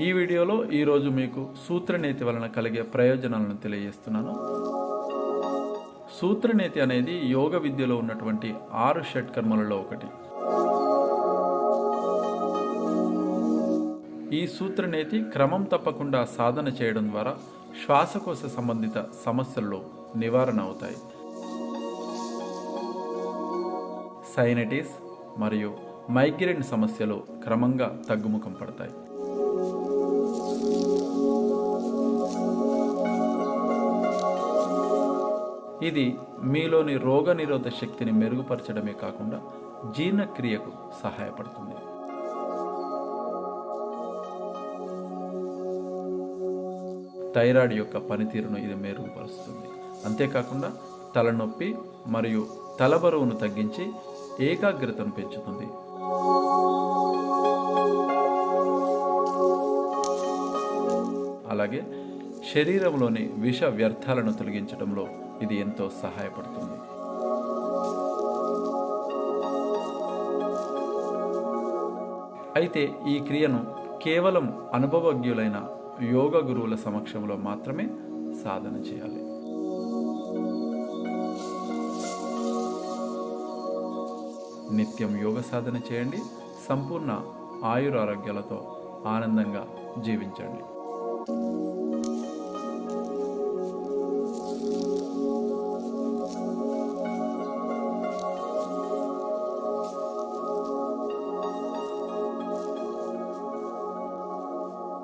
ఈ వీడియోలో ఈరోజు మీకు సూత్రనేతి వలన కలిగే ప్రయోజనాలను తెలియజేస్తున్నాను. సూత్రనేతి అనేది యోగ విద్యలో ఉన్నటువంటి 6 షట్కర్మలలో ఒకటి. ఈ సూత్రనేతి క్రమం తప్పకుండా సాధన చేయడం ద్వారా శ్వాసకోశ సంబంధిత సమస్యల్లో నివారణ అవుతాయి. సైనటిస్ మరియు మైగ్రేన్ సమస్యలు క్రమంగా తగ్గుముఖం పడతాయి. ఇది మీలోని రోగనిరోధక శక్తిని మెరుగుపరచడమే కాకుండా జీర్ణక్రియకు సహాయపడుతుంది. థైరాయిడ్ యొక్క పనితీరును ఇది మెరుగుపరుస్తుంది. అంతేకాకుండా తలనొప్పి మరియు తలబరువును తగ్గించి ఏకాగ్రతను పెంచుతుంది. అలాగే శరీరంలోని విష వ్యర్థాలను తొలగించడంలో ఇది ఎంతో సహాయపడుతుంది. అయితే ఈ క్రియను కేవలం అనుభవజ్ఞులైన యోగ గురువుల సమక్షంలో మాత్రమే సాధన చేయాలి. నిత్యం యోగ సాధన చేయండి. సంపూర్ణ ఆయురారోగ్యాలతో ఆనందంగా జీవించండి.